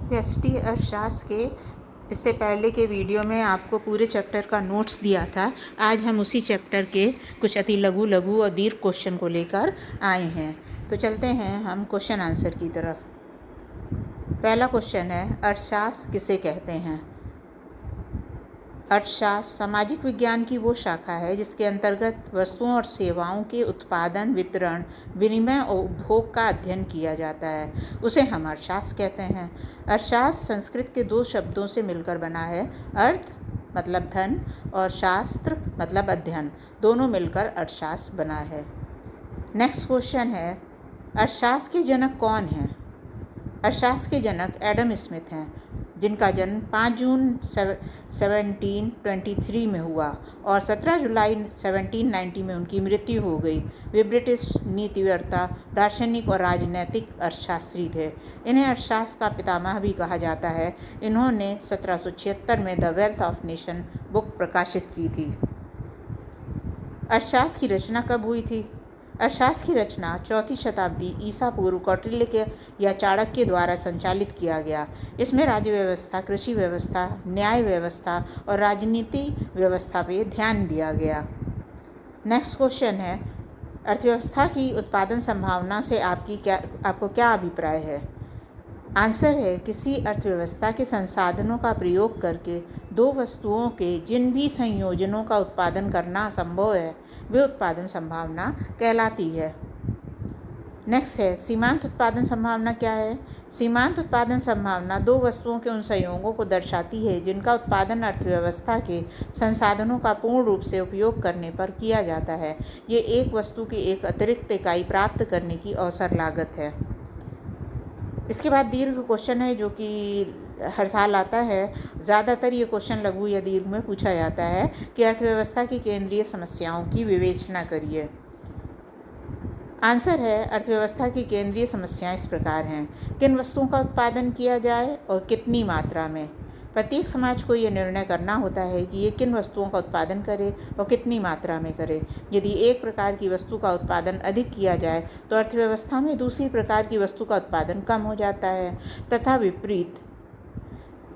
व्यष्टि अर्थशास्त्र के इससे पहले के वीडियो में आपको पूरे चैप्टर का नोट्स दिया था। आज हम उसी चैप्टर के कुछ अति लघु और दीर्घ क्वेश्चन को लेकर आए हैं। तो चलते हैं हम क्वेश्चन आंसर की तरफ। पहला क्वेश्चन है, अर्थशास्त्र किसे कहते हैं? अर्थशास्त्र सामाजिक विज्ञान की वो शाखा है जिसके अंतर्गत वस्तुओं और सेवाओं के उत्पादन, वितरण, विनिमय और उपभोग का अध्ययन किया जाता है। उसे हम अर्थशास्त्र कहते हैं। अर्थशास्त्र संस्कृत के दो शब्दों से मिलकर बना है। अर्थ मतलब धन और शास्त्र मतलब अध्ययन, दोनों मिलकर अर्थशास्त्र बना है। नेक्स्ट क्वेश्चन है, अर्थशास्त्र के जनक कौन हैं? अर्थशास्त्र के जनक एडम स्मिथ हैं, जिनका जन्म 5 जून 1723 में हुआ और 17 जुलाई 1790 में उनकी मृत्यु हो गई। वे ब्रिटिश नीतिवर्ता, दार्शनिक और राजनैतिक अर्थशास्त्री थे। इन्हें अर्थशास्त्र का पितामह भी कहा जाता है। इन्होंने 1776 में the wealth of nation book प्रकाशित की थी। अर्थशास्त्र की रचना कब हुई थी? अर्थशास्त्र की रचना 4वीं शताब्दी ईसा पूर्व कौटिल्य के या चाणक्य द्वारा संचालित किया गया। इसमें राज्य व्यवस्था, कृषि व्यवस्था, न्याय व्यवस्था और राजनीति व्यवस्था पे ध्यान दिया गया। नेक्स्ट क्वेश्चन है, अर्थव्यवस्था की उत्पादन संभावना से आपको क्या अभिप्राय है? आंसर है, किसी अर्थव्यवस्था के संसाधनों का प्रयोग करके दो वस्तुओं के जिन भी संयोजनों का उत्पादन करना संभव है वे उत्पादन संभावना कहलाती है। नेक्स्ट है, सीमांत उत्पादन संभावना क्या है? सीमांत उत्पादन संभावना दो वस्तुओं के उन संयोगों को दर्शाती है जिनका उत्पादन अर्थव्यवस्था के संसाधनों का पूर्ण रूप से उपयोग करने पर किया जाता है। ये एक वस्तु की एक अतिरिक्त इकाई प्राप्त करने की अवसर लागत है। इसके बाद दीर्घ क्वेश्चन है जो कि हर साल आता है। ज़्यादातर ये क्वेश्चन लघु या दीर्घ में पूछा जाता है कि अर्थव्यवस्था की केंद्रीय समस्याओं की विवेचना करिए। आंसर है, अर्थव्यवस्था की केंद्रीय समस्याएं इस प्रकार हैं। किन वस्तुओं का उत्पादन किया जाए और कितनी मात्रा में? प्रत्येक समाज को ये निर्णय करना होता है कि ये किन वस्तुओं का उत्पादन करे और कितनी मात्रा में करे। यदि एक प्रकार की वस्तु का उत्पादन अधिक किया जाए तो अर्थव्यवस्था में दूसरी प्रकार की वस्तु का उत्पादन कम हो जाता है, तथा विपरीत।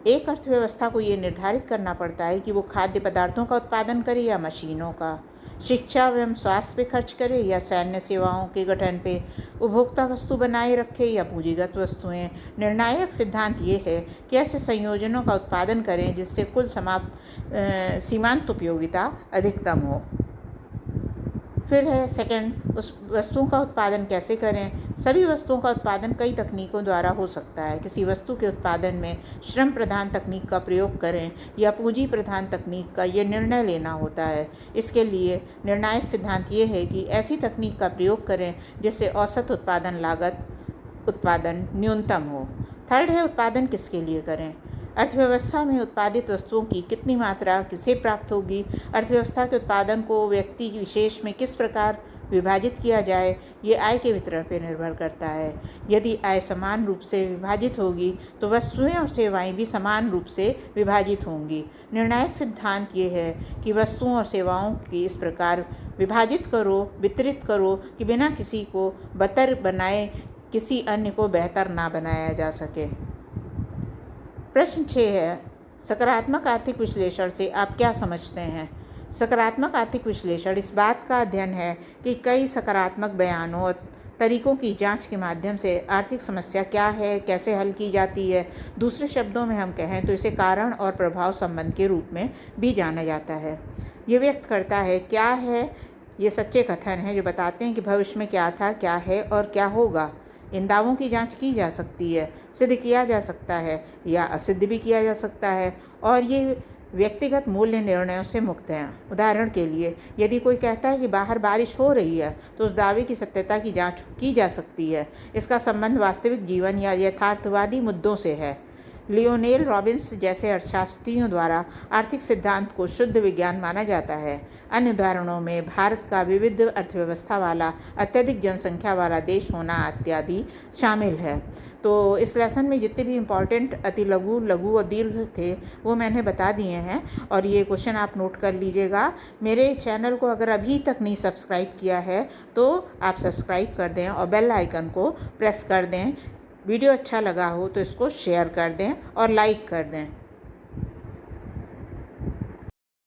एक अर्थव्यवस्था को ये निर्धारित करना पड़ता है कि वो खाद्य पदार्थों का उत्पादन करे या मशीनों का, शिक्षा एवं स्वास्थ्य पे खर्च करे या सैन्य सेवाओं के गठन पे, उपभोक्ता वस्तु बनाए रखे या पूंजीगत वस्तुएं। निर्णायक सिद्धांत ये है कि ऐसे संयोजनों का उत्पादन करें जिससे कुल सीमांत उपयोगिता अधिकतम हो। फिर है सेकंड, उस वस्तुओं का उत्पादन कैसे करें? सभी वस्तुओं का उत्पादन कई तकनीकों द्वारा हो सकता है। किसी वस्तु के उत्पादन में श्रम प्रधान तकनीक का प्रयोग करें या पूंजी प्रधान तकनीक का, ये निर्णय लेना होता है। इसके लिए निर्णायक सिद्धांत ये है कि ऐसी तकनीक का प्रयोग करें जिससे औसत उत्पादन न्यूनतम हो। थर्ड है, उत्पादन किसके लिए करें? अर्थव्यवस्था में उत्पादित वस्तुओं की कितनी मात्रा किसे प्राप्त होगी? अर्थव्यवस्था के उत्पादन को व्यक्ति विशेष में किस प्रकार विभाजित किया जाए, ये आय के वितरण पर निर्भर करता है। यदि आय समान रूप से विभाजित होगी तो वस्तुएं और सेवाएं भी समान रूप से विभाजित होंगी। निर्णायक सिद्धांत ये है कि वस्तुओं और सेवाओं की इस प्रकार विभाजित करो, वितरित करो कि बिना किसी को बदतर बनाए किसी अन्य को बेहतर ना बनाया जा सके। प्रश्न 6 है, सकारात्मक आर्थिक विश्लेषण से आप क्या समझते हैं? सकारात्मक आर्थिक विश्लेषण इस बात का अध्ययन है कि कई सकारात्मक बयानों और तरीकों की जांच के माध्यम से आर्थिक समस्या क्या है, कैसे हल की जाती है। दूसरे शब्दों में हम कहें तो इसे कारण और प्रभाव संबंध के रूप में भी जाना जाता है। ये व्यक्त करता है क्या है, ये सच्चे कथन हैं जो बताते हैं कि भविष्य में क्या था, क्या है और क्या होगा। इन दावों की जांच की जा सकती है, सिद्ध किया जा सकता है या असिद्ध भी किया जा सकता है, और ये व्यक्तिगत मूल्य निर्णयों से मुक्त हैं। उदाहरण के लिए, यदि कोई कहता है कि बाहर बारिश हो रही है तो उस दावे की सत्यता की जांच की जा सकती है। इसका संबंध वास्तविक जीवन या यथार्थवादी मुद्दों से है। लियोनेल रॉबिन्स जैसे अर्थशास्त्रियों द्वारा आर्थिक सिद्धांत को शुद्ध विज्ञान माना जाता है। अन्य उदाहरणों में भारत का विविध अर्थव्यवस्था वाला, अत्यधिक जनसंख्या वाला देश होना इत्यादि शामिल है। तो इस लेसन में जितने भी इम्पॉर्टेंट अति लघु और दीर्घ थे वो मैंने बता दिए हैं, और ये क्वेश्चन आप नोट कर लीजिएगा। मेरे चैनल को अगर अभी तक नहीं सब्सक्राइब किया है तो आप सब्सक्राइब कर दें और बेल आइकन को प्रेस कर दें वीडियो अच्छा लगा हो तो इसको शेयर कर दें और लाइक कर दें।